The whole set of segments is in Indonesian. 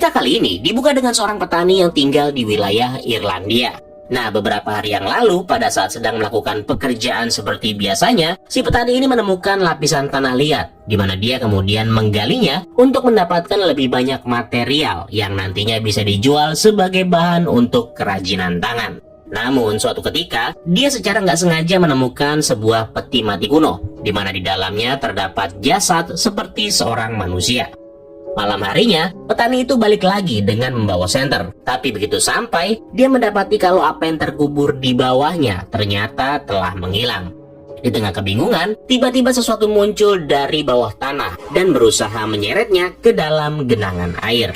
Cerita kali ini dibuka dengan seorang petani yang tinggal di wilayah Irlandia. Nah, beberapa hari yang lalu pada saat sedang melakukan pekerjaan seperti biasanya, si petani ini menemukan lapisan tanah liat, di mana dia kemudian menggalinya untuk mendapatkan lebih banyak material yang nantinya bisa dijual sebagai bahan untuk kerajinan tangan. Namun, suatu ketika, dia secara nggak sengaja menemukan sebuah peti mati kuno, di mana di dalamnya terdapat jasad seperti seorang manusia. Malam harinya, petani itu balik lagi dengan membawa senter. Tapi begitu sampai, dia mendapati kalau apa yang terkubur di bawahnya ternyata telah menghilang. Di tengah kebingungan, tiba-tiba sesuatu muncul dari bawah tanah dan berusaha menyeretnya ke dalam genangan air.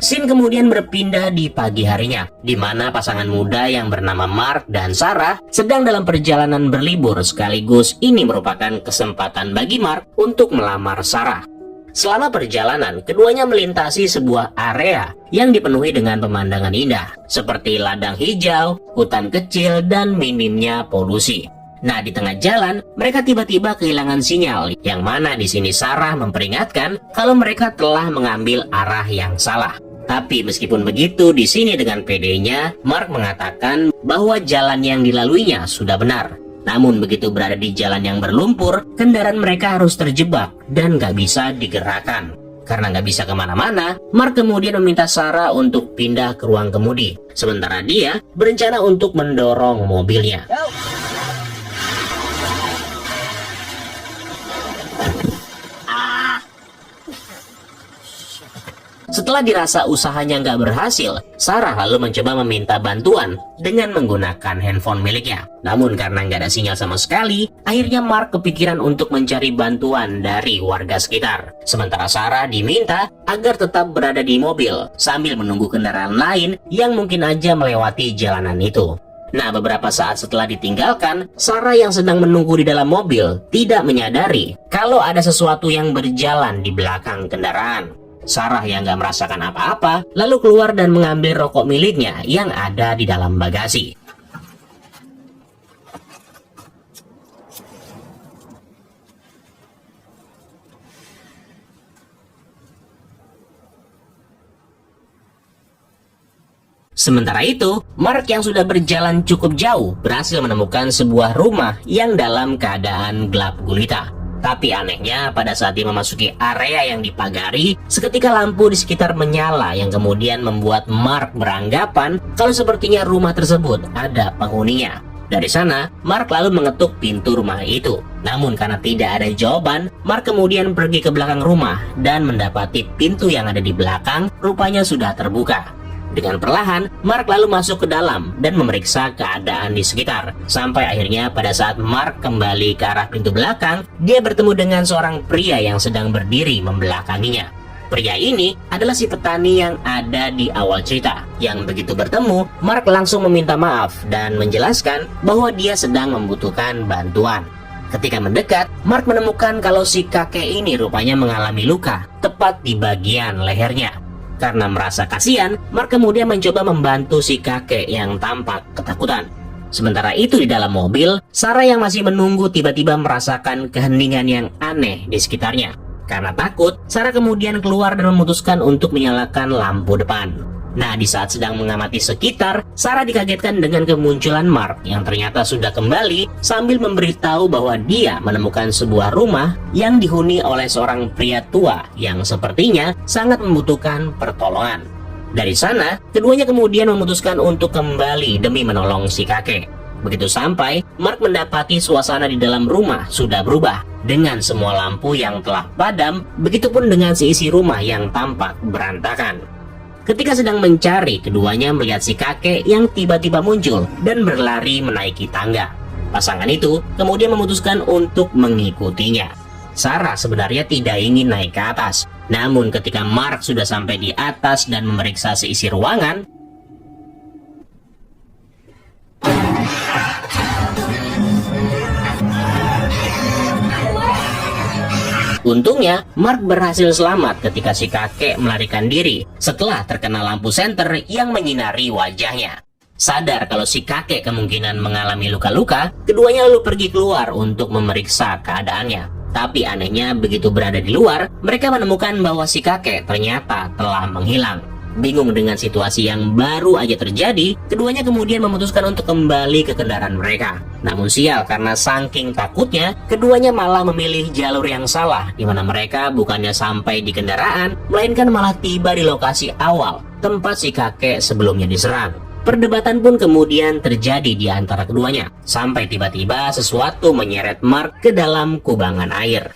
Scene kemudian berpindah di pagi harinya, di mana pasangan muda yang bernama Mark dan Sarah sedang dalam perjalanan berlibur, sekaligus ini merupakan kesempatan bagi Mark untuk melamar Sarah. Selama perjalanan, keduanya melintasi sebuah area yang dipenuhi dengan pemandangan indah, seperti ladang hijau, hutan kecil, dan minimnya polusi. Nah, di tengah jalan, mereka tiba-tiba kehilangan sinyal, yang mana di sini Sarah memperingatkan kalau mereka telah mengambil arah yang salah. Tapi meskipun begitu, di sini dengan pedenya, Mark mengatakan bahwa jalan yang dilaluinya sudah benar. Namun begitu berada di jalan yang berlumpur, kendaraan mereka harus terjebak dan nggak bisa digerakkan. Karena nggak bisa kemana-mana, Mark kemudian meminta Sarah untuk pindah ke ruang kemudi. Sementara dia berencana untuk mendorong mobilnya. Setelah dirasa usahanya nggak berhasil, Sarah lalu mencoba meminta bantuan dengan menggunakan handphone miliknya. Namun karena nggak ada sinyal sama sekali, akhirnya Mark kepikiran untuk mencari bantuan dari warga sekitar. Sementara Sarah diminta agar tetap berada di mobil sambil menunggu kendaraan lain yang mungkin aja melewati jalanan itu. Nah, beberapa saat setelah ditinggalkan, Sarah yang sedang menunggu di dalam mobil tidak menyadari kalau ada sesuatu yang berjalan di belakang kendaraan. Sarah yang gak merasakan apa-apa, lalu keluar dan mengambil rokok miliknya yang ada di dalam bagasi. Sementara itu, Mark yang sudah berjalan cukup jauh berhasil menemukan sebuah rumah yang dalam keadaan gelap gulita. Tapi anehnya, pada saat dia memasuki area yang dipagari, seketika lampu di sekitar menyala yang kemudian membuat Mark beranggapan kalau sepertinya rumah tersebut ada penghuninya. Dari sana, Mark lalu mengetuk pintu rumah itu. Namun karena tidak ada jawaban, Mark kemudian pergi ke belakang rumah dan mendapati pintu yang ada di belakang rupanya sudah terbuka. Dengan perlahan, Mark lalu masuk ke dalam dan memeriksa keadaan di sekitar. Sampai akhirnya pada saat Mark kembali ke arah pintu belakang, dia bertemu dengan seorang pria yang sedang berdiri membelakanginya. Pria ini adalah si petani yang ada di awal cerita. Yang begitu bertemu, Mark langsung meminta maaf dan menjelaskan bahwa dia sedang membutuhkan bantuan. Ketika mendekat, Mark menemukan kalau si kakek ini rupanya mengalami luka tepat di bagian lehernya. Karena merasa kasihan, Mark kemudian mencoba membantu si kakek yang tampak ketakutan. Sementara itu di dalam mobil, Sarah yang masih menunggu tiba-tiba merasakan keheningan yang aneh di sekitarnya. Karena takut, Sarah kemudian keluar dan memutuskan untuk menyalakan lampu depan. Nah, di saat sedang mengamati sekitar, Sarah dikagetkan dengan kemunculan Mark yang ternyata sudah kembali sambil memberitahu bahwa dia menemukan sebuah rumah yang dihuni oleh seorang pria tua yang sepertinya sangat membutuhkan pertolongan. Dari sana, keduanya kemudian memutuskan untuk kembali demi menolong si kakek. Begitu sampai, Mark mendapati suasana di dalam rumah sudah berubah dengan semua lampu yang telah padam, begitupun dengan seisi rumah yang tampak berantakan. Ketika sedang mencari, keduanya melihat si kakek yang tiba-tiba muncul dan berlari menaiki tangga. Pasangan itu kemudian memutuskan untuk mengikutinya. Sarah sebenarnya tidak ingin naik ke atas. Namun ketika Mark sudah sampai di atas dan memeriksa seisi ruangan, untungnya, Mark berhasil selamat ketika si kakek melarikan diri setelah terkena lampu senter yang menyinari wajahnya. Sadar kalau si kakek kemungkinan mengalami luka-luka, keduanya lalu pergi keluar untuk memeriksa keadaannya. Tapi anehnya begitu berada di luar, mereka menemukan bahwa si kakek ternyata telah menghilang. Bingung dengan situasi yang baru aja terjadi, keduanya kemudian memutuskan untuk kembali ke kendaraan mereka. Namun sial, karena saking takutnya, keduanya malah memilih jalur yang salah, di mana mereka bukannya sampai di kendaraan, melainkan malah tiba di lokasi awal, tempat si kakek sebelumnya diserang. Perdebatan pun kemudian terjadi di antara keduanya, sampai tiba-tiba sesuatu menyeret Mark ke dalam kubangan air.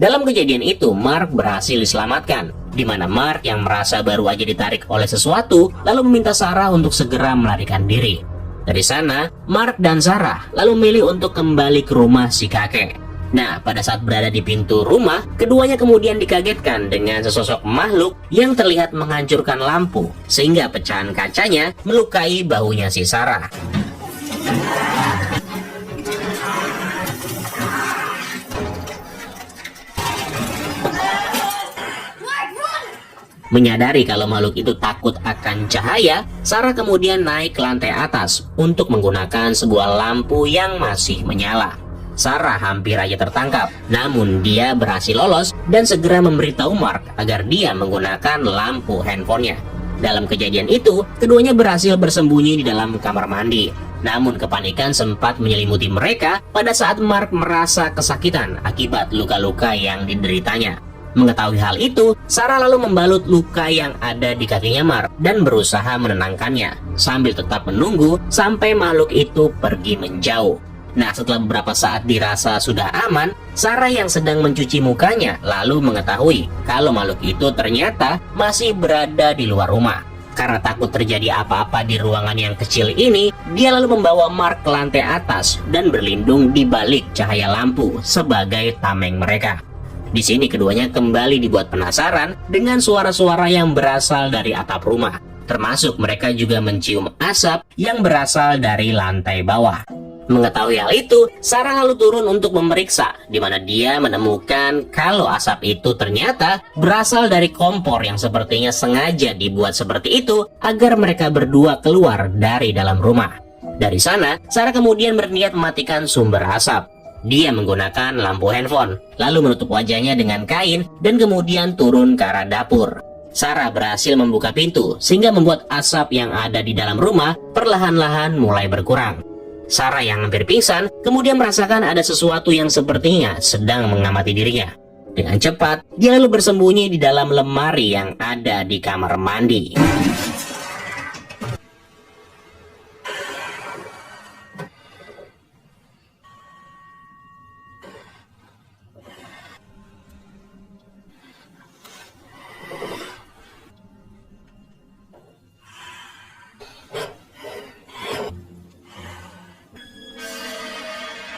Dalam kejadian itu, Mark berhasil diselamatkan, di mana Mark yang merasa baru aja ditarik oleh sesuatu, lalu meminta Sarah untuk segera melarikan diri. Dari sana, Mark dan Sarah lalu memilih untuk kembali ke rumah si kakek. Nah, pada saat berada di pintu rumah, keduanya kemudian dikagetkan dengan sesosok makhluk yang terlihat menghancurkan lampu, sehingga pecahan kacanya melukai bahunya si Sarah. Menyadari kalau makhluk itu takut akan cahaya, Sarah kemudian naik ke lantai atas untuk menggunakan sebuah lampu yang masih menyala. Sarah hampir aja tertangkap, namun dia berhasil lolos dan segera memberitahu Mark agar dia menggunakan lampu handphonenya. Dalam kejadian itu, keduanya berhasil bersembunyi di dalam kamar mandi. Namun kepanikan sempat menyelimuti mereka pada saat Mark merasa kesakitan akibat luka-luka yang dideritanya. Mengetahui hal itu, Sarah lalu membalut luka yang ada di kakinya Mark dan berusaha menenangkannya, sambil tetap menunggu sampai makhluk itu pergi menjauh. Nah, setelah beberapa saat dirasa sudah aman, Sarah yang sedang mencuci mukanya lalu mengetahui kalau makhluk itu ternyata masih berada di luar rumah. Karena takut terjadi apa-apa di ruangan yang kecil ini, dia lalu membawa Mark ke lantai atas dan berlindung di balik cahaya lampu sebagai tameng mereka. Di sini keduanya kembali dibuat penasaran dengan suara-suara yang berasal dari atap rumah. Termasuk mereka juga mencium asap yang berasal dari lantai bawah. Mengetahui hal itu, Sarah lalu turun untuk memeriksa, di mana dia menemukan kalau asap itu ternyata berasal dari kompor yang sepertinya sengaja dibuat seperti itu agar mereka berdua keluar dari dalam rumah. Dari sana, Sarah kemudian berniat mematikan sumber asap. Dia menggunakan lampu handphone, lalu menutup wajahnya dengan kain dan kemudian turun ke arah dapur. Sarah berhasil membuka pintu sehingga membuat asap yang ada di dalam rumah perlahan-lahan mulai berkurang. Sarah yang hampir pingsan kemudian merasakan ada sesuatu yang sepertinya sedang mengamati dirinya. Dengan cepat, dia lalu bersembunyi di dalam lemari yang ada di kamar mandi.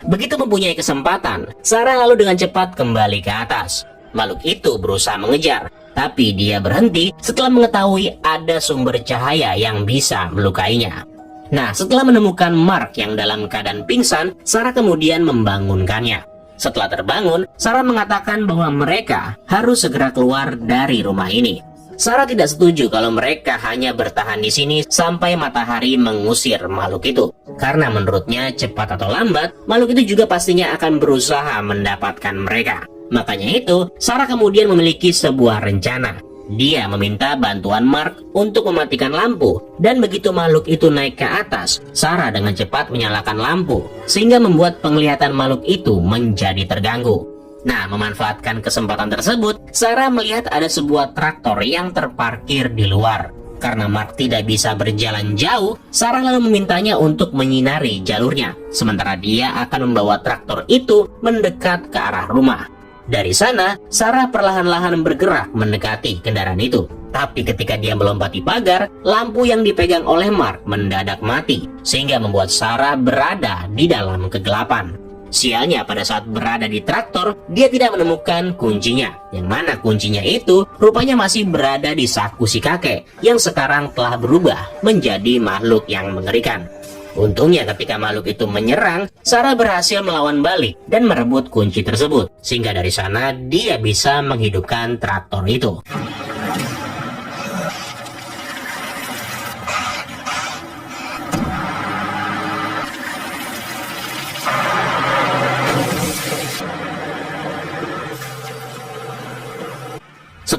Begitu mempunyai kesempatan, Sarah lalu dengan cepat kembali ke atas. Makhluk itu berusaha mengejar, tapi dia berhenti setelah mengetahui ada sumber cahaya yang bisa melukainya. Nah, setelah menemukan Mark yang dalam keadaan pingsan, Sarah kemudian membangunkannya. Setelah terbangun, Sarah mengatakan bahwa mereka harus segera keluar dari rumah ini. Sarah tidak setuju kalau mereka hanya bertahan di sini sampai matahari mengusir makhluk itu. Karena menurutnya cepat atau lambat, makhluk itu juga pastinya akan berusaha mendapatkan mereka. Makanya itu, Sarah kemudian memiliki sebuah rencana. Dia meminta bantuan Mark untuk mematikan lampu. Dan begitu makhluk itu naik ke atas, Sarah dengan cepat menyalakan lampu, sehingga membuat penglihatan makhluk itu menjadi terganggu. Nah, memanfaatkan kesempatan tersebut, Sarah melihat ada sebuah traktor yang terparkir di luar. Karena Mark tidak bisa berjalan jauh, Sarah lalu memintanya untuk menyinari jalurnya. Sementara dia akan membawa traktor itu mendekat ke arah rumah. Dari sana, Sarah perlahan-lahan bergerak mendekati kendaraan itu. Tapi ketika dia melompati pagar, lampu yang dipegang oleh Mark mendadak mati, sehingga membuat Sarah berada di dalam kegelapan. Sialnya pada saat berada di traktor, dia tidak menemukan kuncinya. Yang mana kuncinya itu rupanya masih berada di saku si kakek yang sekarang telah berubah menjadi makhluk yang mengerikan. Untungnya ketika makhluk itu menyerang, Sarah berhasil melawan balik dan merebut kunci tersebut. Sehingga dari sana dia bisa menghidupkan traktor itu.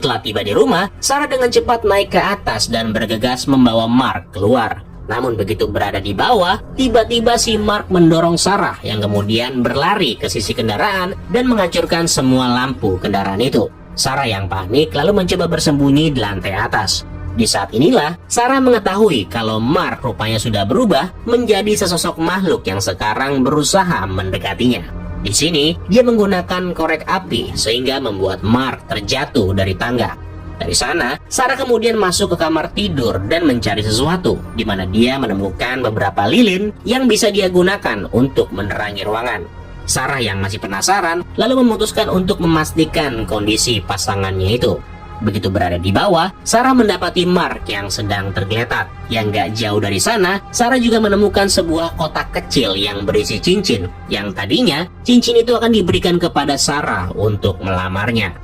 Setelah tiba di rumah, Sarah dengan cepat naik ke atas dan bergegas membawa Mark keluar. Namun begitu berada di bawah, tiba-tiba si Mark mendorong Sarah yang kemudian berlari ke sisi kendaraan dan menghancurkan semua lampu kendaraan itu. Sarah yang panik lalu mencoba bersembunyi di lantai atas. Di saat inilah Sarah mengetahui kalau Mark rupanya sudah berubah menjadi sesosok makhluk yang sekarang berusaha mendekatinya. Di sini dia menggunakan korek api sehingga membuat Mark terjatuh dari tangga. Dari sana, Sarah kemudian masuk ke kamar tidur dan mencari sesuatu, di mana dia menemukan beberapa lilin yang bisa dia gunakan untuk menerangi ruangan. Sarah yang masih penasaran lalu memutuskan untuk memastikan kondisi pasangannya itu. Begitu berada di bawah, Sarah mendapati Mark yang sedang tergeletak. Yang gak jauh dari sana, Sarah juga menemukan sebuah kotak kecil yang berisi cincin, yang tadinya cincin itu akan diberikan kepada Sarah untuk melamarnya.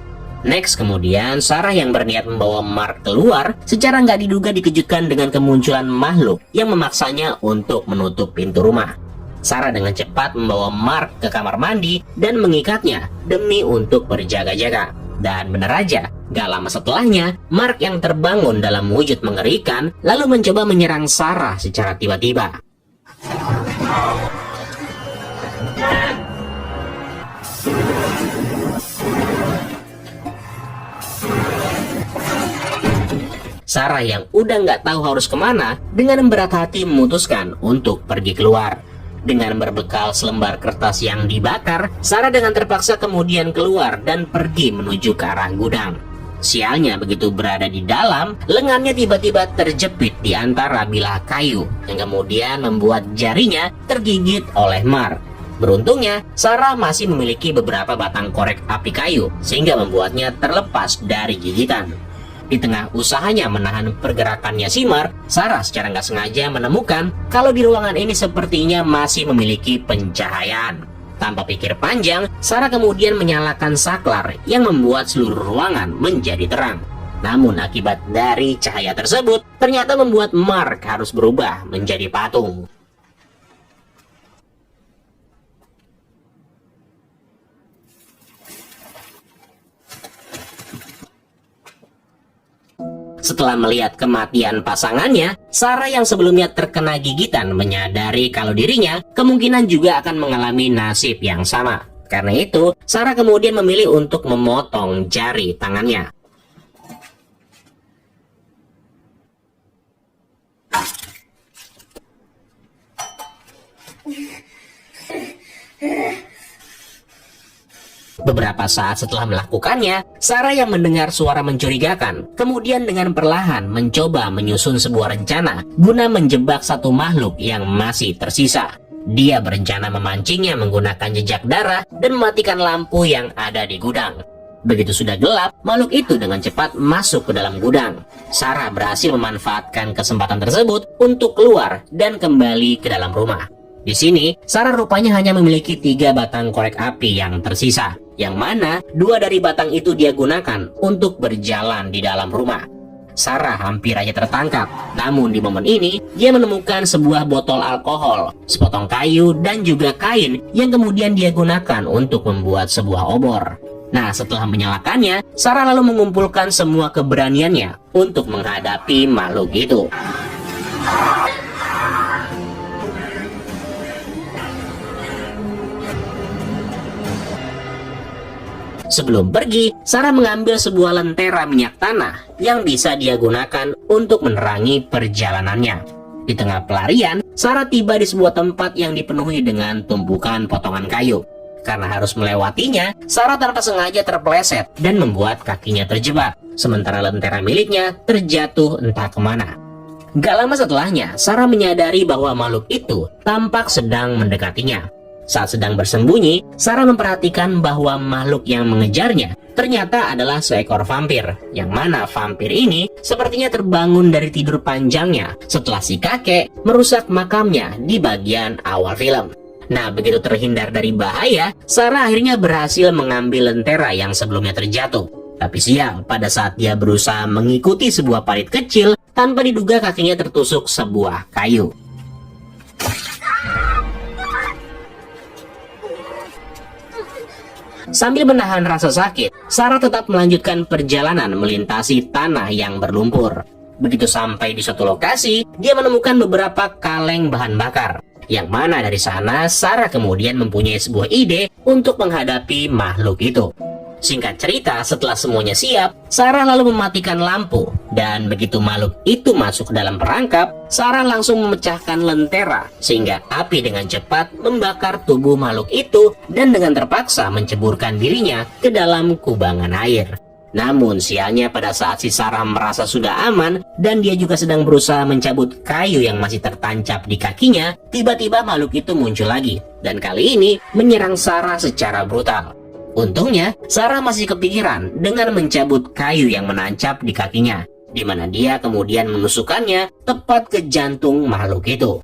Next kemudian, Sarah yang berniat membawa Mark keluar secara nggak diduga dikejutkan dengan kemunculan makhluk yang memaksanya untuk menutup pintu rumah. Sarah dengan cepat membawa Mark ke kamar mandi dan mengikatnya demi untuk berjaga-jaga. Dan benar aja, gak lama setelahnya, Mark yang terbangun dalam wujud mengerikan lalu mencoba menyerang Sarah secara tiba-tiba. Sarah yang udah nggak tahu harus kemana, dengan berat hati memutuskan untuk pergi keluar. Dengan berbekal selembar kertas yang dibakar, Sarah dengan terpaksa kemudian keluar dan pergi menuju ke arah gudang. Sialnya begitu berada di dalam, lengannya tiba-tiba terjepit di antara bilah kayu, yang kemudian membuat jarinya tergigit oleh Mark. Beruntungnya, Sarah masih memiliki beberapa batang korek api kayu, sehingga membuatnya terlepas dari gigitan. Di tengah usahanya menahan pergerakannya si Mark, Sarah secara nggak sengaja menemukan kalau di ruangan ini sepertinya masih memiliki pencahayaan. Tanpa pikir panjang, Sarah kemudian menyalakan saklar yang membuat seluruh ruangan menjadi terang. Namun akibat dari cahaya tersebut, ternyata membuat Mark harus berubah menjadi patung. Setelah melihat kematian pasangannya, Sarah yang sebelumnya terkena gigitan menyadari kalau dirinya kemungkinan juga akan mengalami nasib yang sama. Karena itu, Sarah kemudian memilih untuk memotong jari tangannya. Beberapa saat setelah melakukannya, Sarah yang mendengar suara mencurigakan, kemudian dengan perlahan mencoba menyusun sebuah rencana guna menjebak satu makhluk yang masih tersisa. Dia berencana memancingnya menggunakan jejak darah dan mematikan lampu yang ada di gudang. Begitu sudah gelap, makhluk itu dengan cepat masuk ke dalam gudang. Sarah berhasil memanfaatkan kesempatan tersebut untuk keluar dan kembali ke dalam rumah. Di sini, Sarah rupanya hanya memiliki 3 batang korek api yang tersisa, yang mana 2 dari batang itu dia gunakan untuk berjalan di dalam rumah. Sarah hampir aja tertangkap, namun di momen ini, dia menemukan sebuah botol alkohol, sepotong kayu, dan juga kain yang kemudian dia gunakan untuk membuat sebuah obor. Nah, setelah menyalakannya, Sarah lalu mengumpulkan semua keberaniannya untuk menghadapi makhluk itu. Sebelum pergi, Sarah mengambil sebuah lentera minyak tanah yang bisa dia gunakan untuk menerangi perjalanannya. Di tengah pelarian, Sarah tiba di sebuah tempat yang dipenuhi dengan tumpukan potongan kayu. Karena harus melewatinya, Sarah tanpa sengaja terpeleset dan membuat kakinya terjebak, sementara lentera miliknya terjatuh entah kemana. Gak lama setelahnya, Sarah menyadari bahwa makhluk itu tampak sedang mendekatinya. Saat sedang bersembunyi, Sarah memperhatikan bahwa makhluk yang mengejarnya ternyata adalah seekor vampir, yang mana vampir ini sepertinya terbangun dari tidur panjangnya setelah si kakek merusak makamnya di bagian awal film. Nah, begitu terhindar dari bahaya, Sarah akhirnya berhasil mengambil lentera yang sebelumnya terjatuh. Tapi sial, pada saat dia berusaha mengikuti sebuah parit kecil, tanpa diduga kakinya tertusuk sebuah kayu. Sambil menahan rasa sakit, Sarah tetap melanjutkan perjalanan melintasi tanah yang berlumpur. Begitu sampai di suatu lokasi, dia menemukan beberapa kaleng bahan bakar. Yang mana dari sana, Sarah kemudian mempunyai sebuah ide untuk menghadapi makhluk itu. Singkat cerita, setelah semuanya siap, Sarah lalu mematikan lampu. Dan begitu makhluk itu masuk ke dalam perangkap, Sarah langsung memecahkan lentera, sehingga api dengan cepat membakar tubuh makhluk itu dan dengan terpaksa menceburkan dirinya ke dalam kubangan air. Namun sialnya pada saat si Sarah merasa sudah aman dan dia juga sedang berusaha mencabut kayu yang masih tertancap di kakinya, tiba-tiba makhluk itu muncul lagi dan kali ini menyerang Sarah secara brutal. Untungnya, Sarah masih kepikiran dengan mencabut kayu yang menancap di kakinya, di mana dia kemudian menusukkannya tepat ke jantung makhluk itu.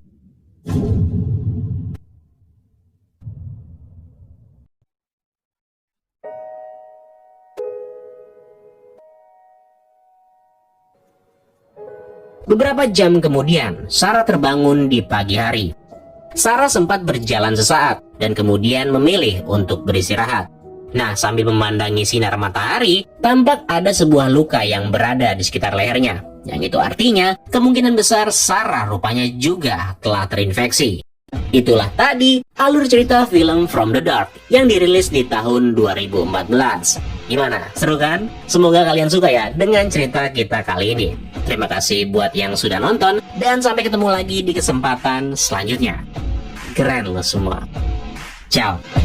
Beberapa jam kemudian, Sarah terbangun di pagi hari. Sarah sempat berjalan sesaat dan kemudian memilih untuk beristirahat. Nah, sambil memandangi sinar matahari, tampak ada sebuah luka yang berada di sekitar lehernya. Yang itu artinya, kemungkinan besar Sarah rupanya juga telah terinfeksi. Itulah tadi alur cerita film From the Dark yang dirilis di tahun 2014. Gimana? Seru kan? Semoga kalian suka ya dengan cerita kita kali ini. Terima kasih buat yang sudah nonton dan sampai ketemu lagi di kesempatan selanjutnya. Keren lo semua. Ciao.